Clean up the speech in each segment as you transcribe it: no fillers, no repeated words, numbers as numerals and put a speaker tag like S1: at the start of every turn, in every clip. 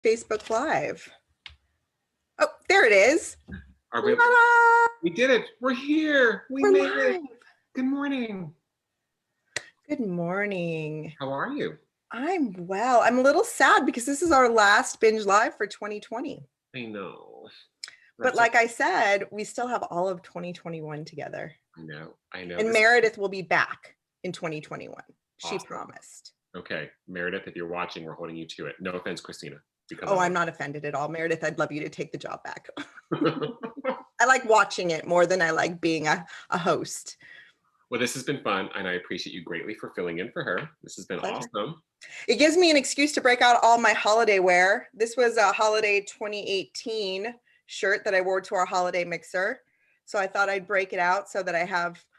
S1: Facebook Live. Oh, there it is.
S2: Are we? We did it. We're here. We're made live. It. Good morning.
S1: Good morning.
S2: How are you?
S1: I'm well. I'm a little sad because this is our last Binge Live for 2020.
S2: I know.
S1: But like I said, we still have all of 2021 together.
S2: I know.
S1: And Meredith will be back in 2021. She promised.
S2: Okay, Meredith, if you're watching, we're holding you to it. No offense, Christina.
S1: Oh, I'm not offended at all. Meredith, I'd love you to take the job back. I like watching it more than I like being a host.
S2: Well, this has been fun, and I appreciate you greatly for filling in for her. This has been awesome.
S1: It gives me an excuse to break out all my holiday wear. This was a holiday 2018 shirt that I wore to our holiday mixer. So I thought I'd break it out so that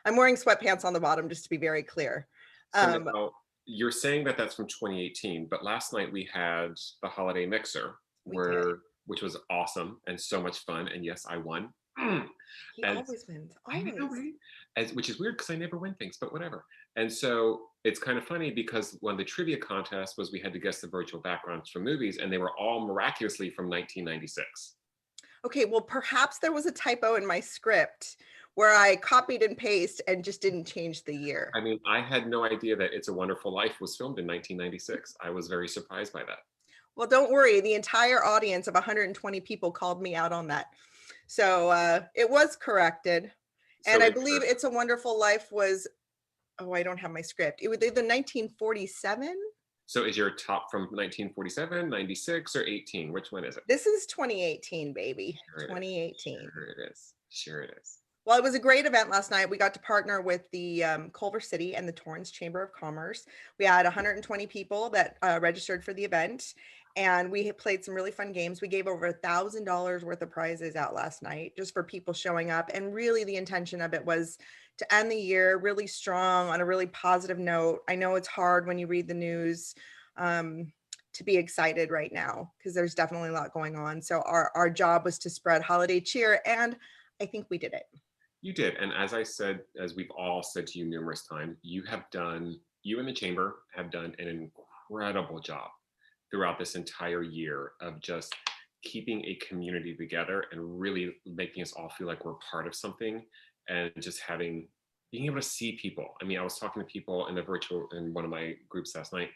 S1: I'm wearing sweatpants on the bottom, just to be very clear.
S2: So now, you're saying that that's from 2018, but last night we had the holiday mixer, which was awesome and so much fun. And yes, I won.
S1: He always wins.
S2: I know, right? Which is weird because I never win things, but whatever. And so it's kind of funny because one of the trivia contests was we had to guess the virtual backgrounds from movies, and they were all miraculously from 1996.
S1: Okay, well, perhaps there was a typo in my script where I copied and pasted and just didn't change the year.
S2: I mean, I had no idea that It's a Wonderful Life was filmed in 1996. I was very surprised by that.
S1: Well, don't worry. The entire audience of 120 people called me out on that. So it was corrected. And I believe It's a Wonderful Life was, I don't have my script. It was either 1947.
S2: So is your top from 1947, 96, or 18? Which one is it?
S1: This is 2018, baby.
S2: Sure
S1: 2018.
S2: Sure it is. Sure it is.
S1: Well, it was a great event last night. We got to partner with the Culver City and the Torrance Chamber of Commerce. We had 120 people that registered for the event, and we played some really fun games. We gave over $1,000 worth of prizes out last night just for people showing up. And really the intention of it was to end the year really strong on a really positive note. I know it's hard when you read the news to be excited right now because there's definitely a lot going on. So our job was to spread holiday cheer, and I think we did it.
S2: You did. And as I said, as we've all said to you numerous times, you and the chamber have done an incredible job throughout this entire year of just keeping a community together and really making us all feel like we're part of something, and just being able to see people. I mean, I was talking to people in one of my groups last night,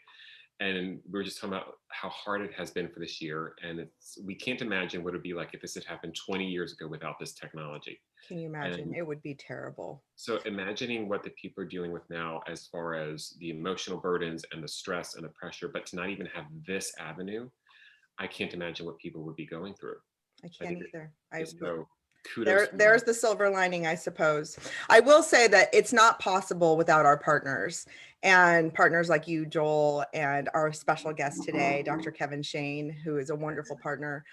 S2: and we were just talking about how hard it has been for this year. And we can't imagine what it would be like if this had happened 20 years ago without this technology.
S1: Can you imagine? It would be terrible.
S2: So imagining what the people are dealing with now as far as the emotional burdens and the stress and the pressure, but to not even have this avenue, I can't imagine what people would be going through.
S1: I can't either.
S2: So kudos.
S1: There's the silver lining, I suppose. I will say that it's not possible without our partners, and partners like you, Joel, and our special guest today, Dr. Kevin Shane, who is a wonderful partner.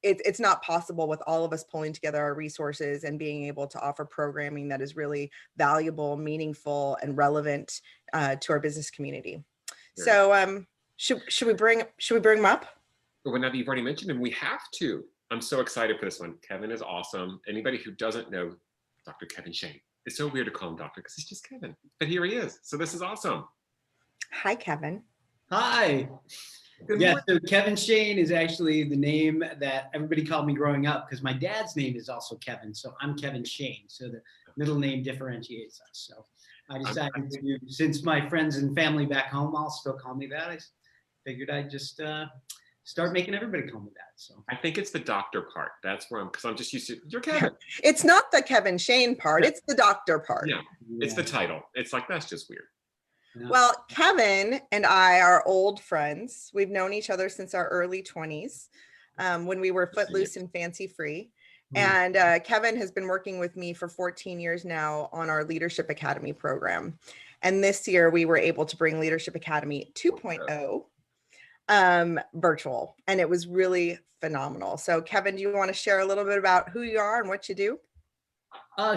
S1: It's not possible with all of us pulling together our resources and being able to offer programming that is really valuable, meaningful, and relevant to our business community. So should we bring them up?
S2: Well, now that you've already mentioned him, we have to. I'm so excited for this one. Kevin is awesome. Anybody who doesn't know Dr. Kevin Shane, it's so weird to call him doctor because he's just Kevin, but here he is. So this is awesome.
S1: Hi, Kevin.
S3: Hi. Good morning. So Kevin Shane is actually the name that everybody called me growing up because my dad's name is also Kevin. So I'm Kevin Shane. So the middle name differentiates us. So I decided to, since my friends and family back home all still call me that, I figured I'd just start making everybody call me that. So
S2: I think it's the doctor part. That's where because I'm just used to, you're Kevin.
S1: It's not the Kevin Shane part. It's the doctor part.
S2: Yeah, it's the title. It's like, that's just weird.
S3: Yeah.
S1: Well, Kevin and I are old friends. We've known each other since our early 20s when we were footloose and fancy free. And Kevin has been working with me for 14 years now on our Leadership Academy program. And this year we were able to bring Leadership Academy 2.0 virtual, and it was really phenomenal. So Kevin, do you want to share a little bit about who you are and what you do?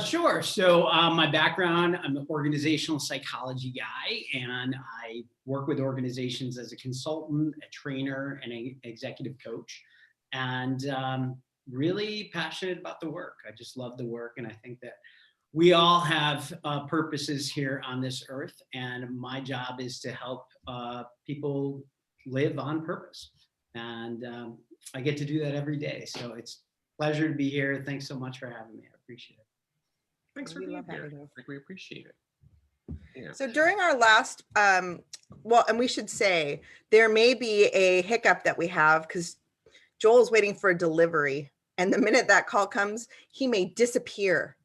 S3: Sure. So my background, I'm an organizational psychology guy, and I work with organizations as a consultant, a trainer, and an executive coach, and really passionate about the work. I just love the work, and I think that we all have purposes here on this earth, and my job is to help people live on purpose. And I get to do that every day. So it's a pleasure to be here. Thanks so much for having me. I appreciate it.
S2: Thanks for
S1: We
S2: being
S1: love
S2: here.
S1: having you.
S2: Like, we appreciate it. Yeah.
S1: So during our last, well, and we should say there may be a hiccup that we have because Joel's waiting for a delivery. And the minute that call comes, he may disappear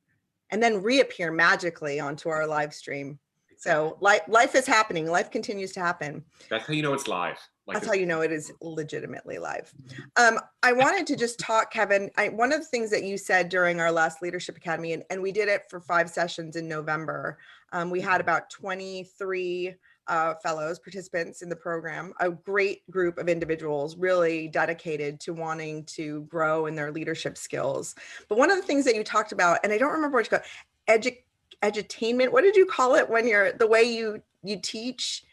S1: and then reappear magically onto our live stream. So life is happening. Life continues to happen.
S2: That's how you know it's live. Like,
S1: That's how you know it is legitimately live. I wanted to just talk, Kevin. One of the things that you said during our last Leadership Academy, and we did it for 5 sessions in November. We had about 23 fellows, participants in the program, a great group of individuals really dedicated to wanting to grow in their leadership skills. But one of the things that you talked about, and I don't remember what you call it, edutainment. What did you call it when you're the way you teach?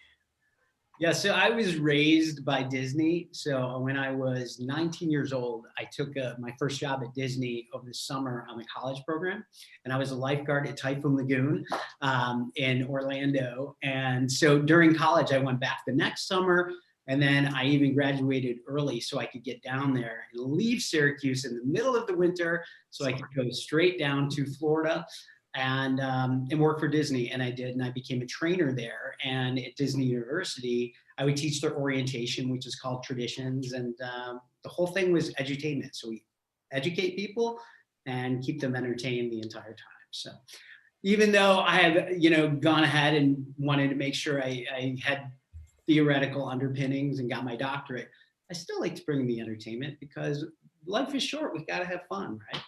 S3: Yeah, so I was raised by Disney. So when I was 19 years old, I took my first job at Disney over the summer on the college program. And I was a lifeguard at Typhoon Lagoon in Orlando. And so during college, I went back the next summer. And then I even graduated early so I could get down there and leave Syracuse in the middle of the winter so I could go straight down to Florida and work for Disney. And I did, and I became a trainer there. And at Disney University, I would teach their orientation, which is called Traditions. And the whole thing was edutainment. So we educate people and keep them entertained the entire time. So even though I have, gone ahead and wanted to make sure I had theoretical underpinnings and got my doctorate, I still like to bring the entertainment because life is short. We've got to have fun, right?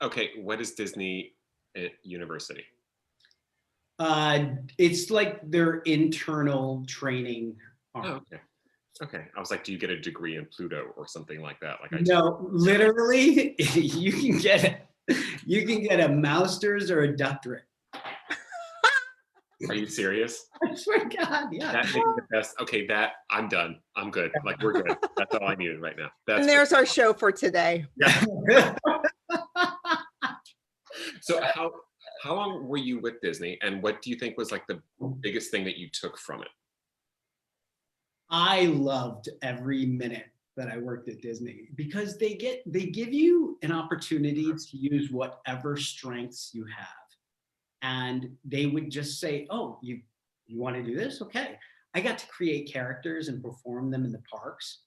S2: okay, what is Disney University?
S3: It's like their internal training arm.
S2: Oh, okay. Okay. I was like, do you get a degree in Pluto or something like that? Like,
S3: No, literally, you can get a master's or a doctorate.
S2: Are you serious?
S3: I swear to God, yeah.
S2: That makes the best. Okay, I'm done. I'm good. Like, we're good. That's all I needed right now.
S1: And there's our show for today.
S2: Yeah. So how long were you with Disney, and what do you think was like the biggest thing that you took from it?
S3: I loved every minute that I worked at Disney because they give you an opportunity to use whatever strengths you have. And they would just say, oh, you want to do this? Okay. I got to create characters and perform them in the parks,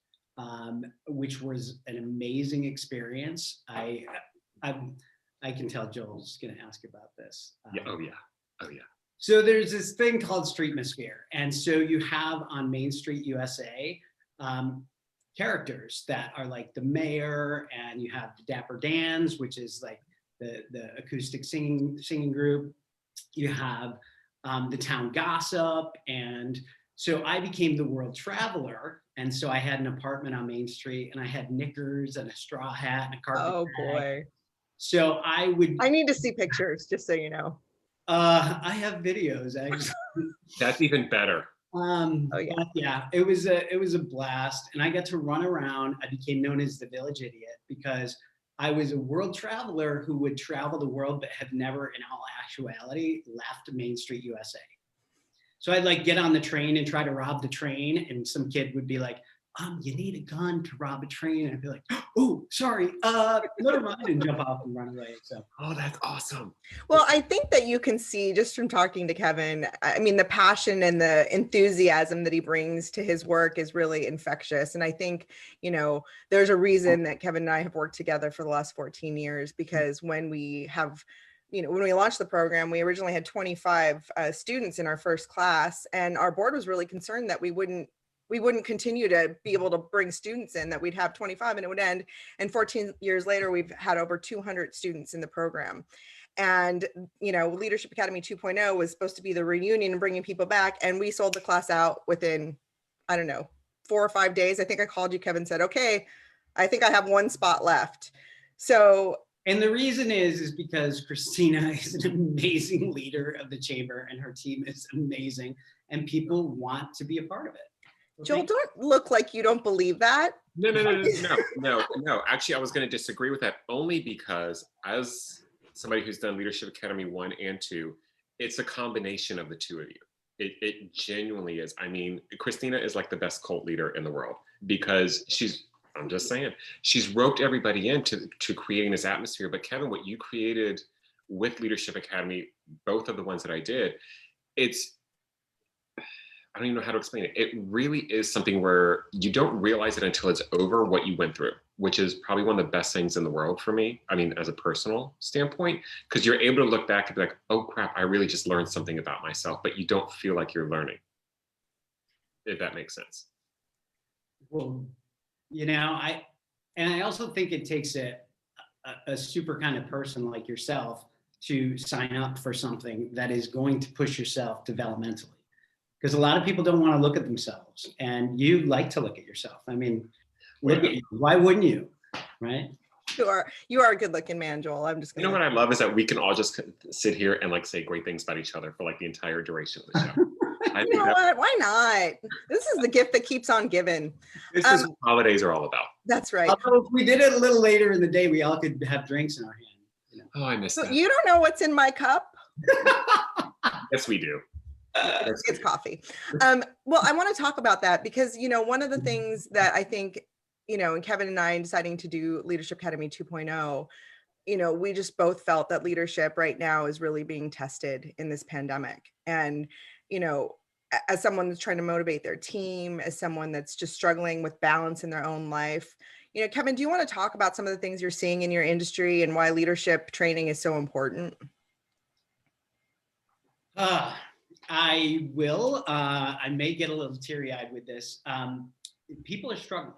S3: which was an amazing experience. I can tell Joel's going to ask about this.
S2: Yeah. Oh yeah. Oh yeah.
S3: So there's this thing called Streetmosphere. And so you have on Main Street USA characters that are like the mayor, and you have the Dapper Dans, which is like the acoustic singing group. You have the town gossip. And so I became the world traveler. And so I had an apartment on Main Street, and I had knickers and a straw hat and a carpet
S1: Oh
S3: bag.
S1: boy.
S3: So I
S1: need to see pictures, just so you know.
S3: I have videos actually.
S2: That's even better.
S1: Oh yeah.
S3: But yeah, it was a blast, and I got to run around. I became known as the Village Idiot because I was a world traveler who would travel the world but have never, in all actuality, left Main Street USA. So I'd like get on the train and try to rob the train, and some kid would be like, you need a gun to rob a train. And I'd be like, oh, sorry, never mind, and jump off and run away. So,
S2: oh, that's awesome.
S1: Well, I think that you can see just from talking to Kevin, I mean, the passion and the enthusiasm that he brings to his work is really infectious. And I think, there's a reason that Kevin and I have worked together for the last 14 years, because when we launched the program, we originally had 25 students in our first class, and our board was really concerned that we wouldn't continue to be able to bring students in, that we'd have 25 and it would end. And 14 years later, we've had over 200 students in the program. And, Leadership Academy 2.0 was supposed to be the reunion and bringing people back. And we sold the class out within, 4 or 5 days. I think I called you, Kevin, said, okay, I think I have 1 spot left. So.
S3: And the reason is because Christina is an amazing leader of the chamber, and her team is amazing, and people want to be a part of it.
S1: Joel, don't look like you don't believe that.
S2: No. Actually, I was going to disagree with that, only because as somebody who's done Leadership Academy 1 and 2, it's a combination of the two of you. It genuinely is. I mean, Christina is like the best cult leader in the world because I'm just saying, she's roped everybody into creating this atmosphere. But Kevin, what you created with Leadership Academy, both of the ones that I did, I don't even know how to explain it. It really is something where you don't realize it until it's over what you went through, which is probably one of the best things in the world for me. I mean, as a personal standpoint, because you're able to look back and be like, oh crap, I really just learned something about myself, but you don't feel like you're learning, if that makes sense.
S3: Well, I also think it takes a super kind of person like yourself to sign up for something that is going to push yourself developmentally. Because a lot of people don't want to look at themselves, and you like to look at yourself. I mean, look at you. Why wouldn't you? Right?
S1: You are a good looking man, Joel. I'm just gonna.
S2: You know what I love is that we can all just sit here and like say great things about each other for like the entire duration of the show.
S1: You know what? Why not? This is the gift that keeps on giving.
S2: This is what holidays are all about.
S1: That's right.
S3: Although if we did it a little later in the day, we all could have drinks in our hand.
S2: Oh, I missed that.
S1: You don't know what's in my cup?
S2: Yes, we do.
S1: It's coffee. Well, I want to talk about that because, one of the things that I think, and Kevin and I deciding to do Leadership Academy 2.0, we just both felt that leadership right now is really being tested in this pandemic. And, as someone that's trying to motivate their team, as someone that's just struggling with balance in their own life, Kevin, do you want to talk about some of the things you're seeing in your industry and why leadership training is so important?
S3: I will. I may get a little teary-eyed with this. People are struggling,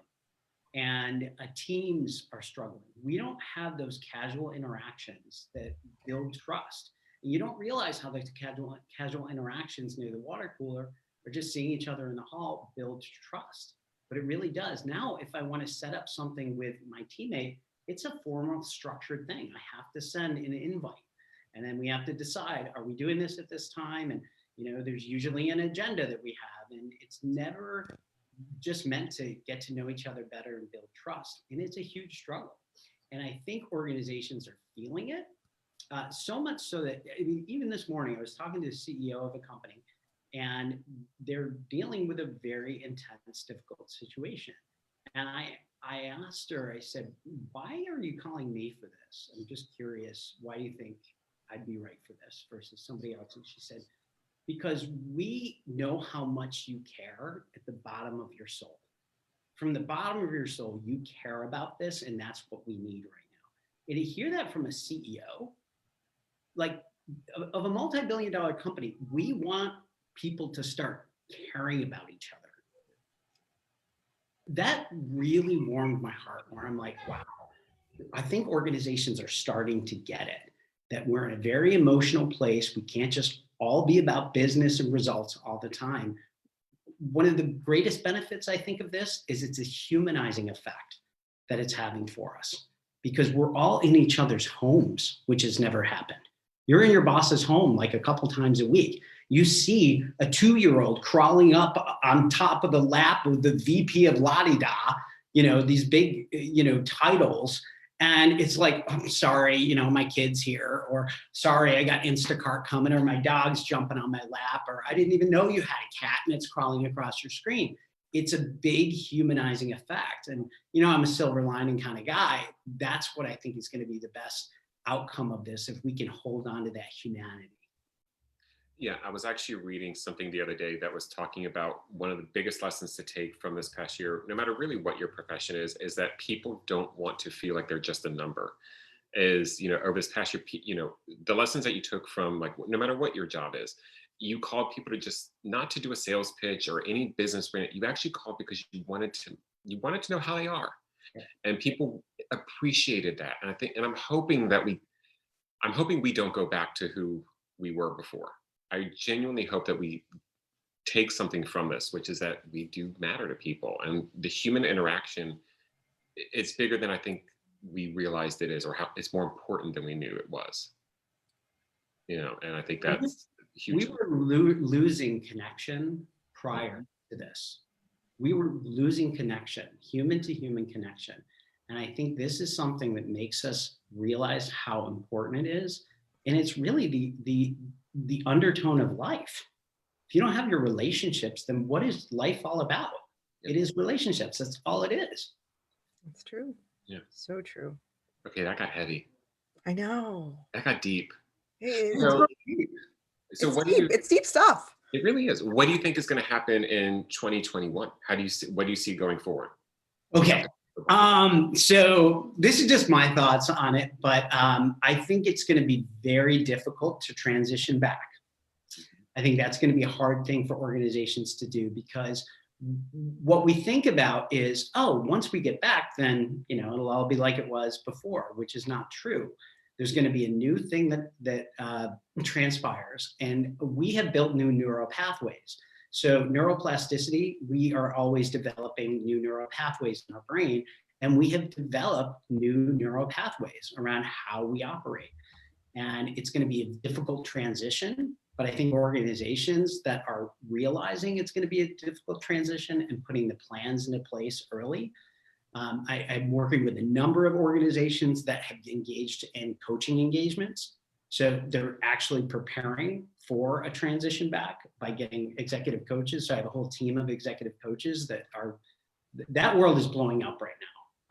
S3: and teams are struggling. We don't have those casual interactions that build trust. And you don't realize how those casual interactions near the water cooler or just seeing each other in the hall builds trust. But it really does. Now, if I want to set up something with my teammate, it's a formal, structured thing. I have to send an invite, and then we have to decide: are we doing this at this time? And there's usually an agenda that we have, and it's never just meant to get to know each other better and build trust. And it's a huge struggle. And I think organizations are feeling it so much so that, even this morning, I was talking to the CEO of a company, and they're dealing with a very intense, difficult situation. And I asked her, I said, why are you calling me for this? I'm just curious, why do you think I'd be right for this versus somebody else? And she said, because we know how much you care at the bottom of your soul. From the bottom of your soul, you care about this, and that's what we need right now. And to hear that from a CEO, like of a multi-billion-dollar company, we want people to start caring about each other. That really warmed my heart, where I'm like, wow, I think organizations are starting to get it, that we're in a very emotional place. We can't just all be about business and results all the time. One of the greatest benefits, I think, of this is it's a humanizing effect that it's having for us, because we're all in each other's homes, which has never happened. You're in your boss's home like a couple times a week. You see a 2-year-old crawling up on top of the lap of the VP of La-di-da, these big, titles. And it's like, I'm sorry, my kid's here, or sorry, I got Instacart coming, or my dog's jumping on my lap, or I didn't even know you had a cat and it's crawling across your screen. It's a big humanizing effect. And, I'm a silver lining kind of guy. That's what I think is going to be the best outcome of this, if we can hold on to that humanity.
S2: Yeah, I was actually reading something the other day that was talking about one of the biggest lessons to take from this past year, no matter really what your profession is that people don't want to feel like they're just a number. Over this past year, the lessons that you took from, like, no matter what your job is, you called people to just not to do a sales pitch or any business brand. You actually called because you wanted to know how they are. Yeah. And people appreciated that. And I'm hoping we don't go back to who we were before. I genuinely hope that we take something from this, which is that we do matter to people, and the human interaction, it's bigger than I think we realized it is, or how it's more important than we knew it was. And I think that's huge.
S3: We were losing connection prior to this. We were losing connection, human to human connection. And I think this is something that makes us realize how important it is. And it's really the undertone of life. if you don't have your relationships, then what is life all about?
S2: Yeah.
S3: It is relationships. That's all it is.
S1: It's true.
S2: Yeah.
S1: So true.
S2: Okay, that got heavy.
S1: I know.
S2: That got deep.
S1: It's
S2: So,
S1: deep.
S2: so
S1: It's
S2: what do
S1: deep.
S2: you?
S1: It's deep stuff.
S2: It really is. What do you think is going to happen in 2021? How do you see? What do you see going forward?
S3: Okay. So this is just my thoughts on it, but I think it's going to be very difficult to transition back. I think that's going to be a hard thing for organizations to do, because what we think about is, oh, once we get back, then it'll all be like it was before, which is not true. There's going to be a new thing that transpires, and we have built new neural pathways. So neuroplasticity, we are always developing new neural pathways in our brain, and we have developed new neural pathways around how we operate. And it's going to be a difficult transition, but I think organizations that are realizing it's going to be a difficult transition and putting the plans into place early. I'm working with a number of organizations that have engaged in coaching engagements. So they're actually preparing for a transition back by getting executive coaches. So I have a whole team of executive coaches that world is blowing up right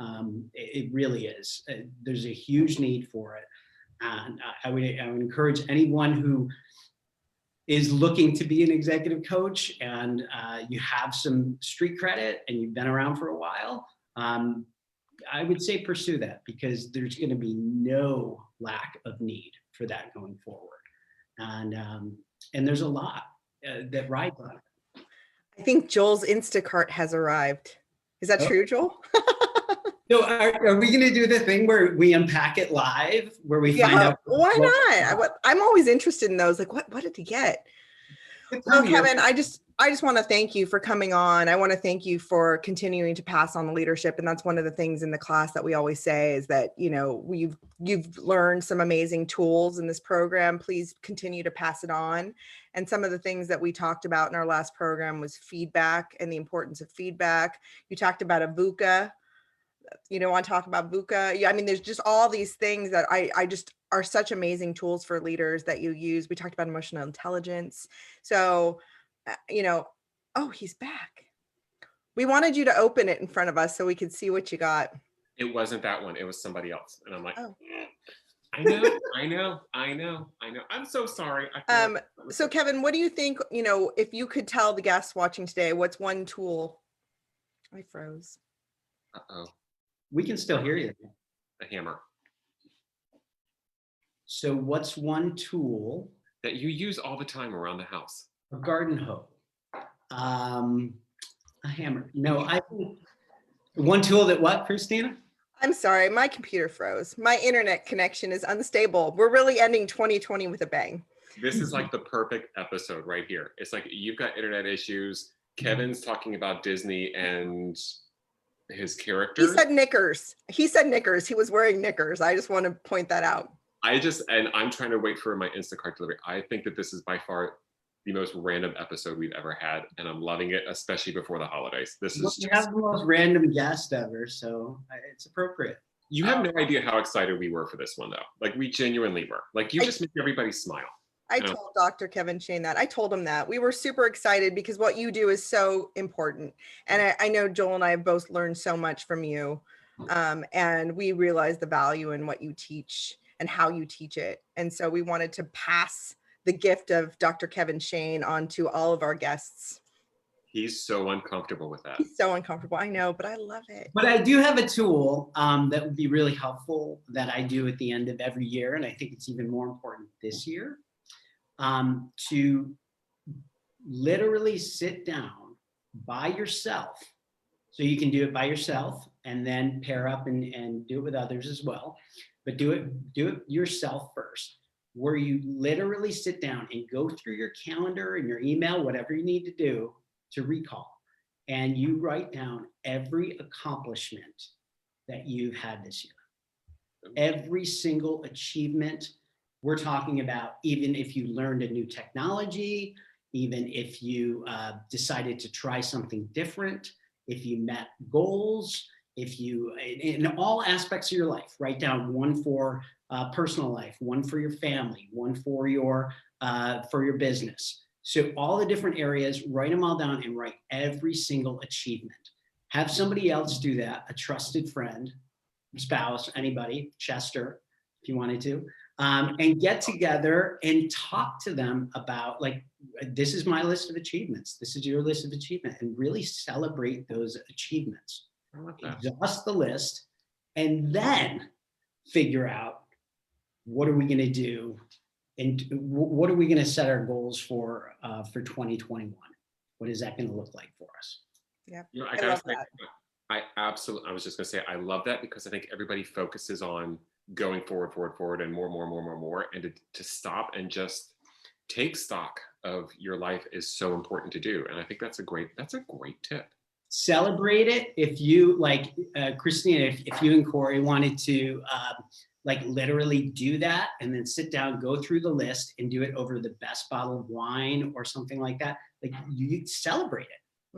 S3: now. It really is. There's a huge need for it. And I would encourage anyone who is looking to be an executive coach and you have some street credit and you've been around for a while, I would say pursue that, because there's going to be no lack of need for that going forward. And there's a lot that rides on it.
S1: I think Joel's Instacart has arrived. Is that true, Joel?
S3: So are we going to do the thing where we unpack it live, where we find out?
S1: Why not? I'm always interested in those. Like, what did he get? Well, Kevin, I just want to thank you for coming on. I want to thank you for continuing to pass on the leadership. And that's one of the things in the class that we always say is that, you've learned some amazing tools in this program. Please continue to pass it on. And some of the things that we talked about in our last program was feedback and the importance of feedback. You talked about a VUCA. You don't want to talk about VUCA. Yeah, I mean, there's just all these things that I just are such amazing tools for leaders that you use. We talked about emotional intelligence. So, oh, he's back. We wanted you to open it in front of us so we could see what you got.
S2: It wasn't that one. It was somebody else. And I'm like,
S1: oh.
S2: I know. I'm so sorry.
S1: So Kevin, what do you think, if you could tell the guests watching today, what's one tool? I froze.
S2: Uh-oh.
S3: We can still hear you.
S2: A hammer.
S3: So what's one tool
S2: that you use all the time around the house?
S3: A garden hoe. A hammer. No, I think one tool that what, Christina?
S1: I'm sorry, my computer froze. My internet connection is unstable. We're really ending 2020 with a bang.
S2: This is like the perfect episode right here. It's like you've got internet issues. Kevin's talking about Disney and his characters.
S1: He said knickers. He was wearing knickers. I just want to point that out.
S2: And I'm trying to wait for my Instacart delivery. I think that this is by far the most random episode we've ever had, and I'm loving it, especially before the holidays.
S3: You have the most random guest ever, so it's appropriate.
S2: You have no idea how excited we were for this one, though. Like, we genuinely were. Like, you just make everybody smile.
S1: I told Dr. Kevin Shane that. I told him that. We were super excited because what you do is so important. And I know Joel and I have both learned so much from you. And we realize the value in what you teach and how you teach it. And so we wanted to pass the gift of Dr. Kevin Shane on to all of our guests.
S2: He's so uncomfortable with that.
S1: He's so uncomfortable. I know, but I love it.
S3: But I do have a tool that would be really helpful that I do at the end of every year. And I think it's even more important this year, to literally sit down by yourself. So you can do it by yourself and then pair up and do it with others as well. But do it yourself first, where you literally sit down and go through your calendar and your email, whatever you need to do to recall. And you write down every accomplishment that you've had this year. Every single achievement. We're talking about even if you learned a new technology, even if you decided to try something different, if you met goals, if you, in all aspects of your life, write down one for personal life, one for your family, one for your business. So all the different areas, write them all down and write every single achievement. Have somebody else do that, a trusted friend, spouse, anybody, Chester, if you wanted to, and get together and talk to them about, like, this is my list of achievements. This is your list of achievements, and really celebrate those achievements.
S2: I love that.
S3: Exhaust the list, and then figure out what are we going to do, and what are we going to set our goals for 2021? What is that going to look like for us?
S1: Yeah,
S2: You know,
S1: I
S2: gotta
S1: love
S2: say,
S1: that.
S2: I was just gonna say, I love that because I think everybody focuses on going forward, and more. And to stop and just take stock of your life is so important to do. And I think that's a great tip.
S3: Celebrate it. If you like, Christina, if you and Corey wanted to like literally do that and then sit down, go through the list and do it over the best bottle of wine or something like that, like you celebrate it.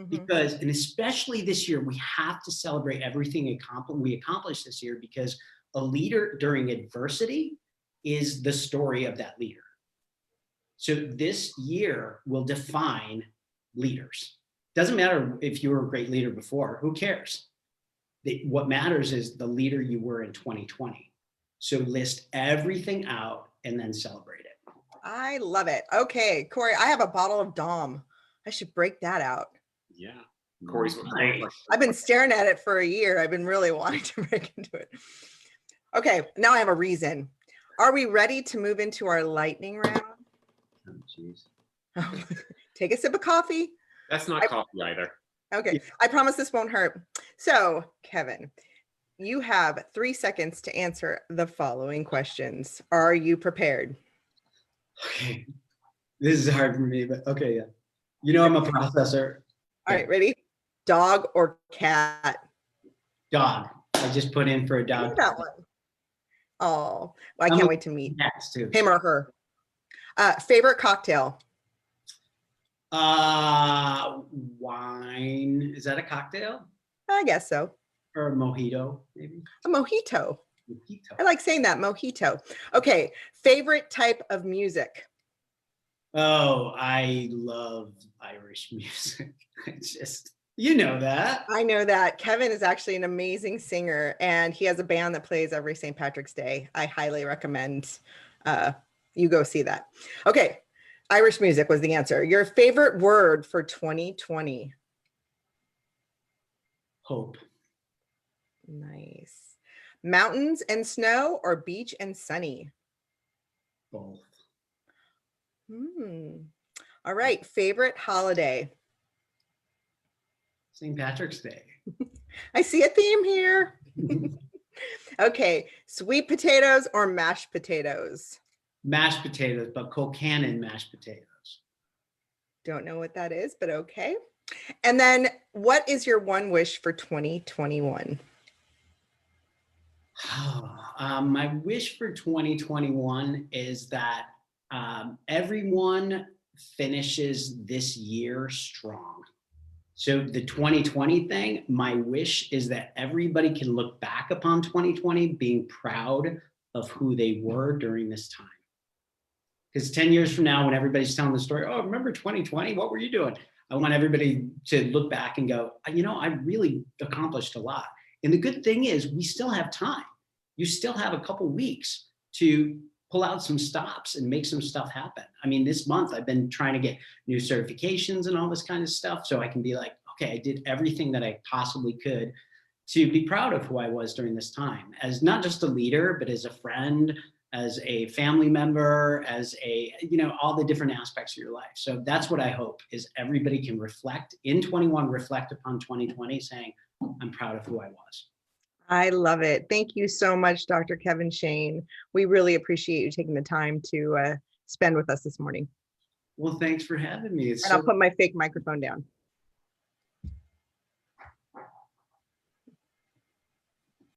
S3: Because, and especially this year, we have to celebrate everything we accomplished this year, because a leader during adversity is the story of that leader. So this year will define leaders. Doesn't matter if you were a great leader before, who cares? What matters is the leader you were in 2020. So list everything out and then celebrate it.
S1: I love it. Okay, Corey, I have a bottle of Dom. I should break that out.
S2: Yeah. Corey's
S3: Nice.
S1: I've been staring at it for a year. I've been really wanting to break into it. Okay, now I have a reason. Are we ready to move into our lightning round?
S3: Oh, geez.
S1: Take a sip of coffee.
S2: That's not coffee either.
S1: Okay, I promise this won't hurt. So, Kevin, you have 3 seconds to answer the following questions. Are you prepared?
S3: Okay. This is hard for me, but okay, yeah. You know I'm a processor.
S1: All right, ready? Dog or cat?
S3: Dog. I just put in for a
S1: I
S3: dog.
S1: knew that one. Oh, well, I
S3: I'm
S1: can't
S3: a-
S1: wait to meet
S3: Cats too.
S1: him or her. Favorite cocktail?
S3: Wine. Is that a cocktail?
S1: I guess so.
S3: Or a mojito, maybe?
S1: A mojito.
S3: Mojito.
S1: I like saying that, mojito. Okay, favorite type of music?
S3: Oh, I love Irish music. I just, you know that.
S1: I know that Kevin is actually an amazing singer, and he has a band that plays every St. Patrick's Day. I highly recommend you go see that. Okay, Irish music was the answer. Your favorite word for 2020?
S3: Hope.
S1: Nice. Mountains and snow or beach and sunny?
S3: Both.
S1: All right, favorite holiday?
S3: St. Patrick's Day.
S1: I see a theme here. Okay, sweet potatoes or mashed potatoes?
S3: Mashed potatoes, but Colcannon mashed potatoes.
S1: Don't know what that is, but okay. And then what is your one wish for 2021?
S3: My wish for 2021 is that everyone finishes this year strong. So the 2020 thing, my wish is that everybody can look back upon 2020 being proud of who they were during this time. Because 10 years from now, when everybody's telling the story, oh, remember 2020? What were you doing? I want everybody to look back and go, you know, I really accomplished a lot. And the good thing is we still have time. You still have a couple weeks to pull out some stops and make some stuff happen. I mean, this month I've been trying to get new certifications and all this kind of stuff so I can be like, okay, I did everything that I possibly could to be proud of who I was during this time, as not just a leader, but as a friend, as a family member, as a, you know, all the different aspects of your life. So that's what I hope is everybody can reflect in 21, reflect upon 2020 saying, I'm proud of who I was.
S1: I love it. Thank you so much, Dr. Kevin Shane. We really appreciate you taking the time to spend with us this morning.
S3: Well, thanks for having me.
S1: And I'll put my fake microphone down.